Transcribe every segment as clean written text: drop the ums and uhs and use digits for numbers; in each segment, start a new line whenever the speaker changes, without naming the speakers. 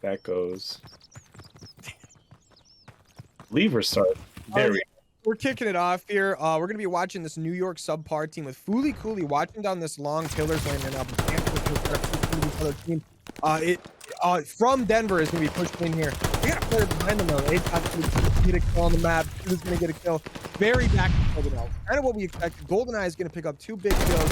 that goes. Lever start. Very.
We're kicking it off here. We're gonna be watching this New York SubPar team with Fooly Cooley watching down this long pillars lane right now. But this other team, from Denver is gonna be pushed in here. We got a player behind them though. It's gonna get a kill on the map. Who's gonna get a kill? Very back and forth now. Kind of what we expected. GoldenEye is gonna pick up 2 big kills.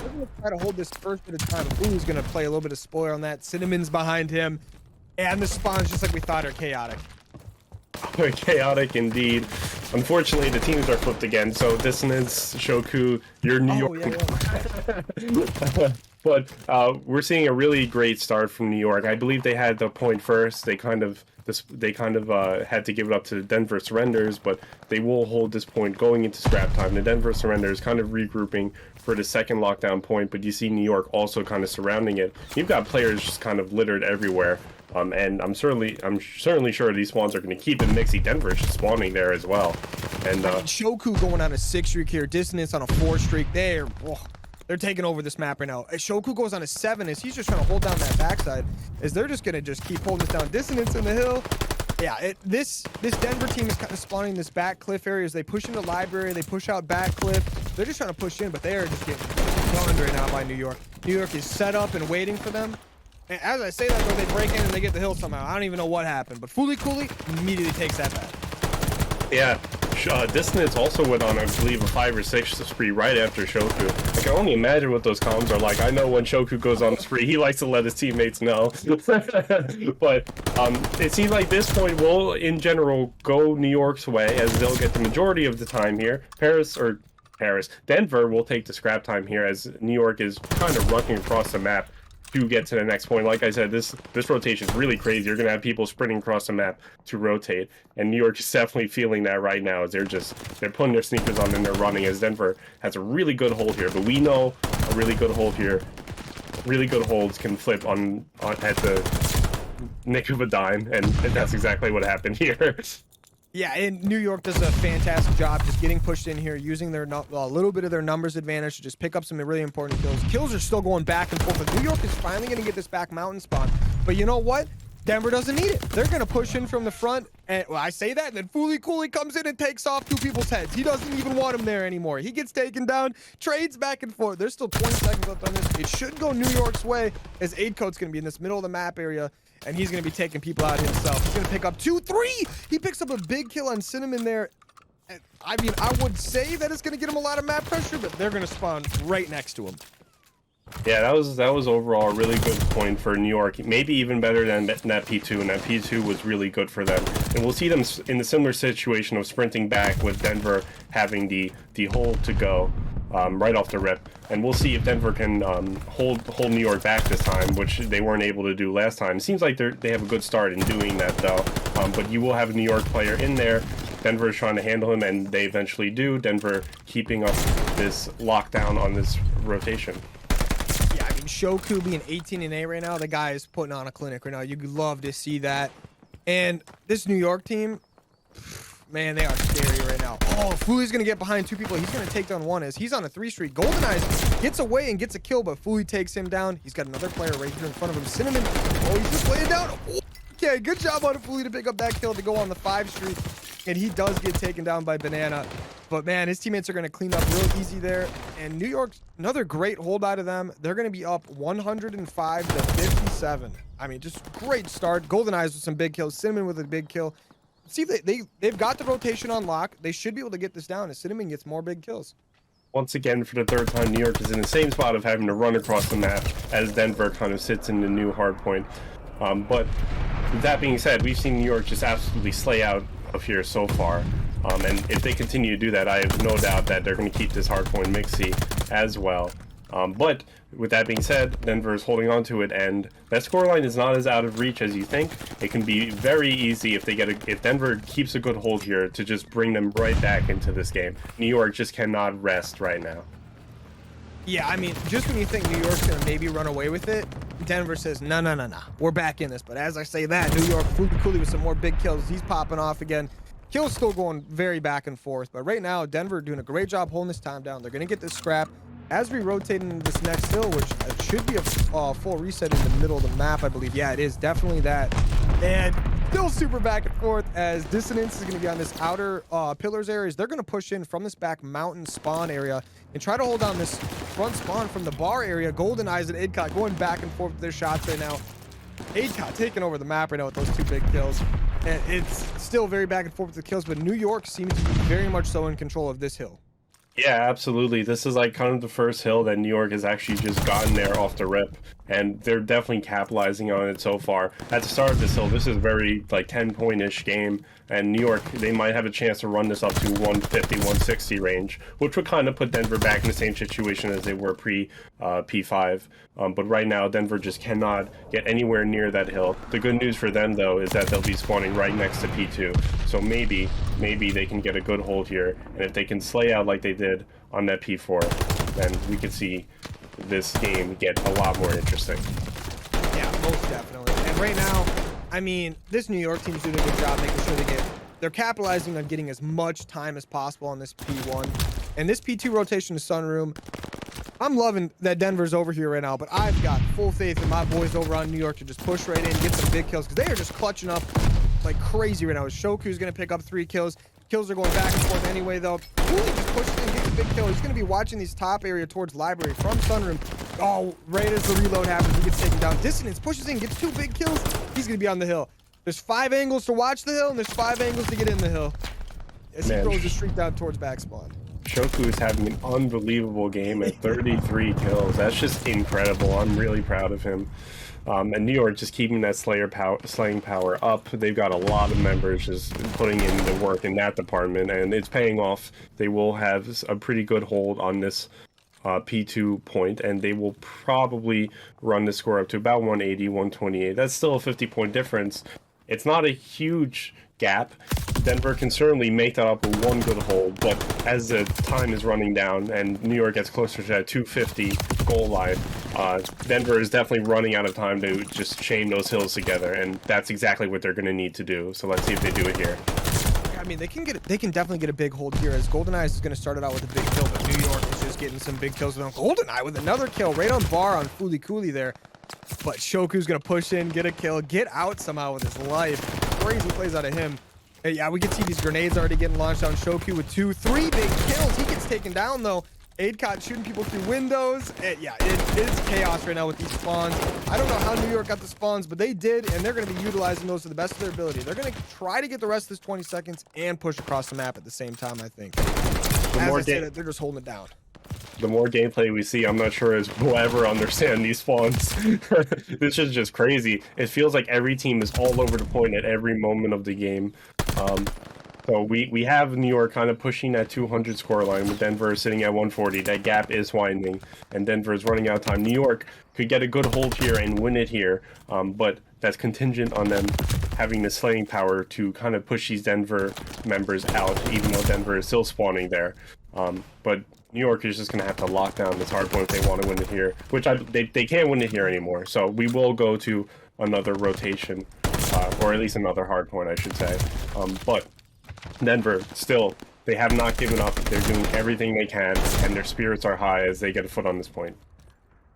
We're gonna try to hold this first at a time. Fooly's gonna play a little bit of spoiler on that. Cinnamon's behind him, and the spawns, just like we thought, are chaotic.
Chaotic indeed. Unfortunately, the teams are flipped again. So Dissonance, Shoku, you're New York. Yeah. But we're seeing a really great start from New York. I believe they had the point first. They kind of had to give it up to the Denver Surrenders, but they will hold this point going into scrap time. The Denver Surrenders kind of regrouping for the second lockdown point, but you see New York also kind of surrounding it. You've got players just kind of littered everywhere. And I'm certainly sure these spawns are going to keep it mixy. Denver is spawning there as well. And
Shoku going on a 6 streak here. Dissonance on a 4 streak. They're taking over this map right now. Shoku goes on a 7 as he's just trying to hold down that backside. As they're just going to keep holding this down. Dissonance in the hill. Yeah, this Denver team is kind of spawning this back cliff area as they push into library. They push out back cliff. They're just trying to push in, but they are just getting gunned right now by New York. New York is set up and waiting for them. And as I say that, though, they break in and they get the hill somehow. I don't even know what happened, but Fooly Cooley immediately takes that back.
Yeah, Dissonance also went on, I believe, a 5 or 6 spree right after Shoku. I can only imagine what those comms are like. I know when Shoku goes on a spree, he likes to let his teammates know. But it seems like this point will, in general, go New York's way, as they'll get the majority of the time here. Denver will take the scrap time here, as New York is kind of rushing across the map to get to the next point. Like I said, this rotation is really crazy. You're gonna have people sprinting across the map to rotate, and New York is definitely feeling that right now. As they're putting their sneakers on and they're running. As Denver has a really good hold here, but we know a really good hold here, really good holds can flip on at the nick of a dime, and that's exactly what happened here.
Yeah, and New York does a fantastic job just getting pushed in here, using their a little bit of their numbers advantage to just pick up some really important kills. Kills are still going back and forth, but New York is finally going to get this back mountain spawn. But you know what? Denver doesn't need it. They're going to push in from the front, and well, I say that, and then Fooly Cooley comes in and takes off 2 people's heads. He doesn't even want him there anymore. He gets taken down, trades back and forth. There's still 20 seconds left on this. It should go New York's way, as Aidcoat's going to be in this middle of the map area, and he's going to be taking people out himself. He's going to pick up 2, 3. He picks up a big kill on Cinnamon there. And, I mean, I would say that it's going to get him a lot of map pressure, but they're going to spawn right next to him.
Yeah, that was overall a really good point for New York. Maybe even better than that P2, and that P2 was really good for them. And we'll see them in the similar situation of sprinting back with Denver having the hold to go right off the rip. And we'll see if Denver can hold New York back this time, which they weren't able to do last time. It seems like they have a good start in doing that, though. But you will have a New York player in there. Denver is trying to handle him, and they eventually do. Denver keeping up this lockdown on this rotation.
Yeah, I mean, Shoku being 18-8 right now, the guy is putting on a clinic right now. You'd love to see that. And this New York team, man, they are scary right now. Oh, Fooly's going to get behind 2 people. He's going to take down 1 as he's on a 3 streak. GoldenEye gets away and gets a kill, but Fooly takes him down. He's got another player right here in front of him. Cinnamon, oh, he's just laying down. Oh, okay, good job on Fooly to pick up that kill to go on the 5 streak. And he does get taken down by Banana. But, man, his teammates are going to clean up real easy there. And New York's another great hold out of them. They're going to be up 105 to 57. I mean, just great start. GoldenEye's with some big kills. Cinnamon with a big kill. See if they've got the rotation on lock. They should be able to get this down as Cinnamon gets more big kills.
Once again, for the 3rd time, New York is in the same spot of having to run across the map as Denver kind of sits in the new hard point. But with that being said, we've seen New York just absolutely slay out of here so far. And if they continue to do that, I have no doubt that they're going to keep this hardpoint mixy as well. But with that being said, Denver is holding on to it, and that scoreline is not as out of reach as you think. It can be very easy if Denver keeps a good hold here to just bring them right back into this game. New York just cannot rest right now.
Yeah, I mean, just when you think New York's going to maybe run away with it, Denver says, no, we're back in this. But as I say that, New York, Fooly Cooley with some more big kills. He's popping off again. Kills still going very back and forth. But right now, Denver doing a great job holding this time down. They're going to get this scrap. as we rotate into this next hill, which should be a full reset in the middle of the map, I believe. Yeah, it is definitely that. And still super back and forth as Dissonance is going to be on this outer pillars areas. They're going to push in from this back mountain spawn area and try to hold down this front spawn from the bar area. Golden Eyes and Adcott going back and forth with their shots right now. Adcott taking over the map right now with those 2 big kills. And it's still very back and forth with the kills, but New York seems to be very much so in control of this hill.
Yeah, absolutely. This is like kind of the first hill that New York has actually just gotten there off the rip, and they're definitely capitalizing on it so far. At the start of this hill, this is very like 10-point-ish game, and New York, they might have a chance to run this up to 150, 160 range, which would kind of put Denver back in the same situation as they were pre P5. But right now, Denver just cannot get anywhere near that hill. The good news for them, though, is that they'll be spawning right next to P2. So maybe they can get a good hold here, and if they can slay out like they did on that P4, then we could see this game get a lot more interesting.
Yeah, most definitely. And right now, I mean, this New York team's doing a good job making sure they're capitalizing on getting as much time as possible on this P1. And this P2 rotation to Sunroom, I'm loving that Denver's over here right now, but I've got full faith in my boys over on New York to just push right in, get some big kills, because they are just clutching up like crazy right now. Shoku's going to pick up 3 kills. Kills are going back and forth anyway, though. Ooh, just pushes in, gets a big kill. He's going to be watching these top area towards Library from Sunroom. Oh, right as the reload happens, he gets taken down. Dissonance pushes in, gets 2 big kills. He's going to be on the hill. There's 5 angles to watch the hill, and there's 5 angles to get in the hill. As he throws the streak down towards back spawn.
Shoku is having an unbelievable game at 33 kills. That's just incredible. I'm really proud of him. And New York just keeping that slaying power up. They've got a lot of members just putting in the work in that department, and it's paying off. They will have a pretty good hold on this P2 point, and they will probably run the score up to about 180, 128. That's still a 50-point difference. It's not a huge gap. Denver can certainly make that up with 1 good hold, but as the time is running down and New York gets closer to that 250 goal line, Denver is definitely running out of time to just chain those hills together, and that's exactly what they're going to need to do. So let's see if they do it here.
I mean, they can definitely get a big hold here, as Golden Eyes is going to start it out with a big kill, but New York is just getting some big kills with Golden Eye with another kill right on bar on Fooly Cooley there. But Shoku's going to push in, get a kill, get out somehow with his life. Crazy plays out of him. And yeah, we can see these grenades already getting launched on Shoku with 2, 3 big kills. He gets taken down, though. Adcott shooting people through windows. And yeah, it is chaos right now with these spawns. I don't know how New York got the spawns, but they did, and they're going to be utilizing those to the best of their ability. They're going to try to get the rest of this 20 seconds and push across the map at the same time, I think. As I said, they're just holding it down.
The more gameplay we see, I'm not sure as we'll ever understand these spawns. This is just crazy. It feels like every team is all over the point at every moment of the game. So we have New York kind of pushing that 200 scoreline with Denver sitting at 140. That gap is widening, and Denver is running out of time. New York could get a good hold here and win it here, but that's contingent on them having the slaying power to kind of push these Denver members out, even though Denver is still spawning there. But New York is just going to have to lock down this hard point if they want to win it here, which they can't win it here anymore. So we will go to another rotation, or at least another hard point, I should say. But Denver, still, they have not given up. They're doing everything they can, and their spirits are high as they get a foot on this point.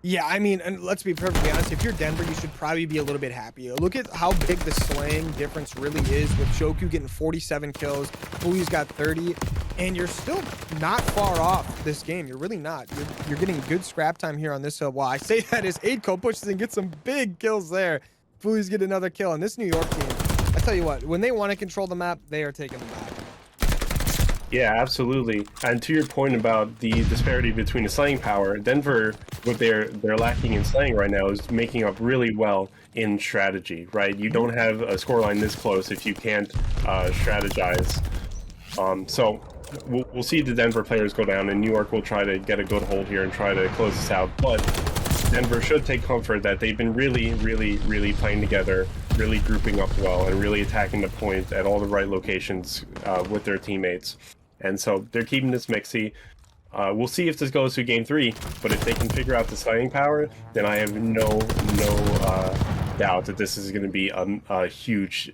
Yeah, I mean, and let's be perfectly honest, if you're Denver, you should probably be a little bit happy. Look at how big the slaying difference really is, with Shoku getting 47 kills, Fuli's got 30, and you're still not far off this game. You're really not. You're getting good scrap time here on this hill. Well, I say that as Adco pushes and gets some big kills there. Fuli's get another kill, and this New York team, I tell you what, when they want to control the map, they are taking the map.
Yeah, absolutely. And to your point about the disparity between the slaying power, Denver, what they're lacking in slaying right now is making up really well in strategy, right? You don't have a scoreline this close if you can't strategize. So we'll see the Denver players go down, and New York will try to get a good hold here and try to close this out. But Denver should take comfort that they've been really playing together, really grouping up well, and really attacking the point at all the right locations with their teammates. And so they're keeping this mixy. We'll see if this goes to game 3, but if they can figure out the slaying power, then I have no doubt that this is going to be a huge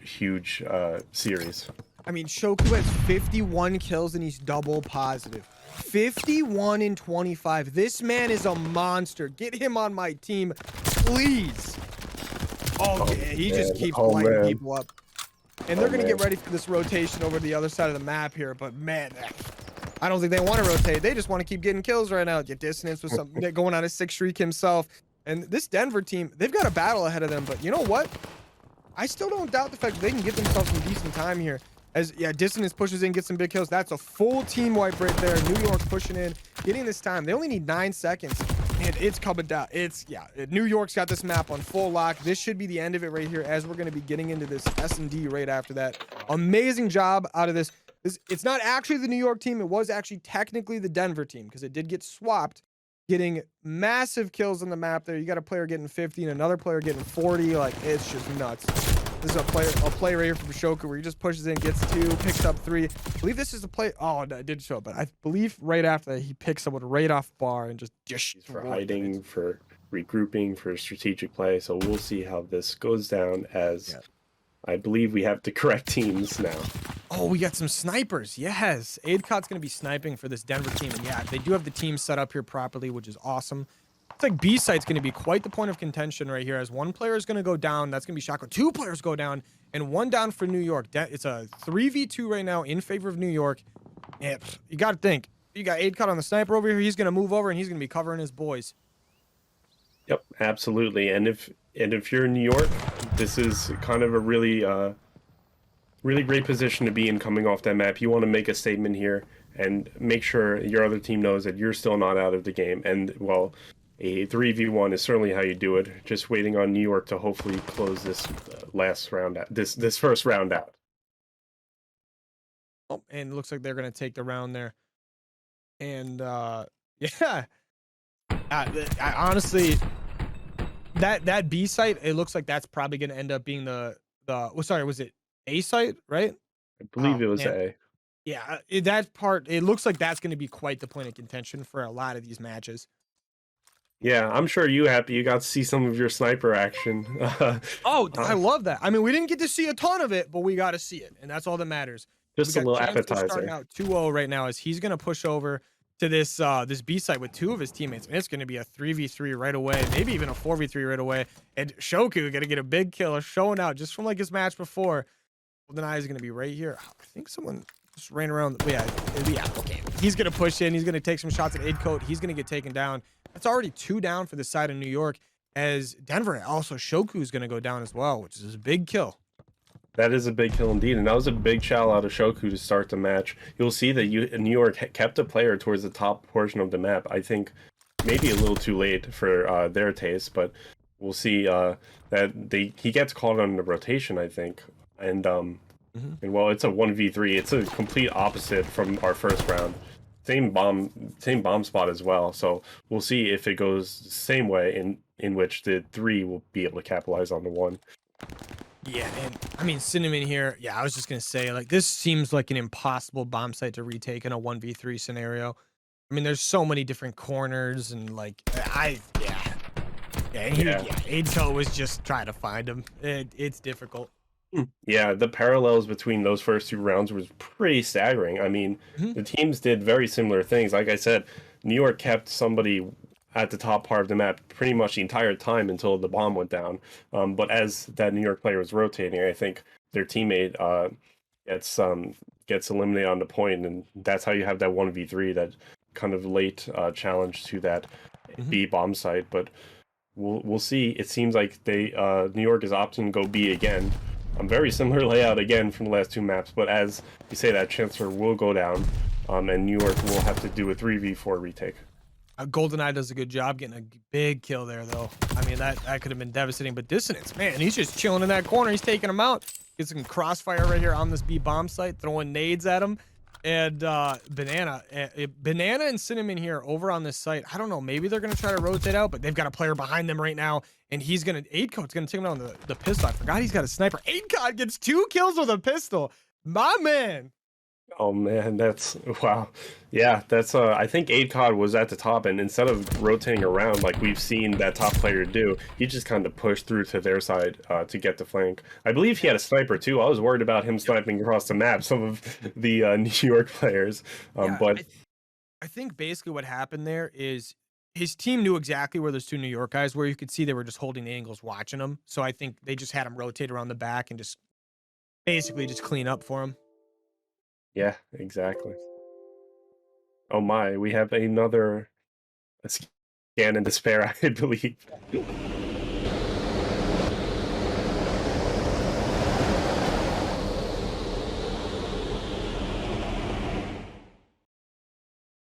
series.
I mean, Shoku has 51 kills and he's double positive. 51 in 25. This man is a monster. Get him on my team, please. Oh, yeah, he just keeps lighting people up. And they're going to get ready for this rotation over the other side of the map here. But, man, I don't think they want to rotate. They just want to keep getting kills right now. Get Dissonance with something going on a 6 streak himself. And this Denver team, they've got a battle ahead of them. But you know what? I still don't doubt the fact that they can give themselves some decent time here. As, yeah, Dissonance pushes in, gets some big kills. That's a full team wipe right there. New York pushing in, getting this time. They only need 9 seconds. And it's coming down. It's, yeah, New York's got this map on full lock. This should be the end of it right here as we're going to be getting into this S&D right after that. Amazing job out of this. It's not actually the New York team. It was actually technically the Denver team because it did get swapped. Getting massive kills on the map there. You got a player getting 50 and another player getting 40. Like, it's just nuts. This is a play right here from Shoku where he just pushes in, gets 2, picks up 3. I believe this is the play. Oh, no, it didn't show up, but I believe right after that he picks someone right off bar and just
for hiding, for regrouping, for strategic play. So we'll see how this goes down as I believe we have the correct teams now.
Oh, we got some snipers. Yes. Aidcot's going to be sniping for this Denver team. And yeah, they do have the team set up here properly, which is awesome. It's like B site's going to be quite the point of contention right here as one player is going to go down. That's going to be Shotgun. 2 players go down and 1 down for New York. It's a 3v2 right now in favor of New York. And you got to think. You got Aidcot on the sniper over here. He's going to move over and he's going to be covering his boys.
Yep, absolutely. And if you're in New York, this is kind of a really great position to be in coming off that map. You want to make a statement here and make sure your other team knows that you're still not out of the game. And, well, a 3v1 is certainly how you do it. Just waiting on New York to hopefully close this last round out, this first round out.
Oh, and it looks like they're going to take the round there. And, yeah. I honestly, that B site, it looks like that's probably going to end up being was it A site, right?
I believe it was A.
Yeah, that part, it looks like that's going to be quite the point of contention for a lot of these matches.
Yeah, I'm sure you happy you got to see some of your sniper action.
I love that. I mean, we didn't get to see a ton of it, but we got to see it, and that's all that matters.
Just a little appetizer.
Starting out 2-0 right now as he's going to push over to this B site with 2 of his teammates, and it's going to be a 3v3 right away, maybe even a 4v3 right away. And Shoku going to get a big kill, showing out just from like his match before. GoldenEye is going to be right here. I think someone just ran around. Yeah, okay. He's going to push in. He's going to take some shots at Aidcoat. He's going to get taken down. That's already 2 down for the side of New York. As Denver, also Shoku is going to go down as well, which is a big kill.
That is a big kill indeed, and that was a big shout out of Shoku to start the match. You'll see that New York kept a player towards the top portion of the map. I think maybe a little too late for their taste, but we'll see that he gets called on the rotation, I think. And well, it's a 1v3. It's a complete opposite from our first round. Same bomb spot as well. So we'll see if it goes the same way in which the 3 will be able to capitalize on the 1.
Yeah, and I mean, Cinnamon here, yeah, I was just going to say, like, this seems like an impossible bomb site to retake in a 1v3 scenario. I mean, there's so many different corners, and, like, Aidco was just trying to find him. It's difficult.
Yeah, the parallels between those first 2 rounds was pretty staggering. I mean, the teams did very similar things. Like I said, New York kept somebody at the top part of the map pretty much the entire time until the bomb went down. But as that New York player was rotating, I think their teammate gets eliminated on the point, and that's how you have that 1v3, that kind of late challenge to that B bomb site. But we'll see. It seems like New York is opting to go B again. Very similar layout again from the last 2 maps, but as you say, that Chancellor will go down, and New York will have to do a 3v4 retake.
GoldenEye does a good job getting a big kill there, though. I mean, that could have been devastating, but Dissonance, man, he's just chilling in that corner. He's taking him out. Gets some crossfire right here on this B bomb site, throwing nades at him. And Banana and Cinnamon here over on this site. I don't know, maybe they're going to try to rotate out, but they've got a player behind them right now, and Aidcoat's going to take him down the pistol. I forgot he's got a sniper. Aidcoat gets 2 kills with a pistol. My man.
Oh man, that's wow. Yeah, that's I think ACOD was at the top, and instead of rotating around like we've seen that top player do, he just kind of pushed through to their side to get the flank. I believe he had a sniper too. I was worried about him sniping across the map, some of the New York players.
Yeah,
But
I think basically what happened there is his team knew exactly where those two New York guys were. You could see they were just holding the angles, watching them. So I think they just had him rotate around the back and just basically just clean up for him.
yeah, exactly. Oh my, we have another scan in despair, I believe.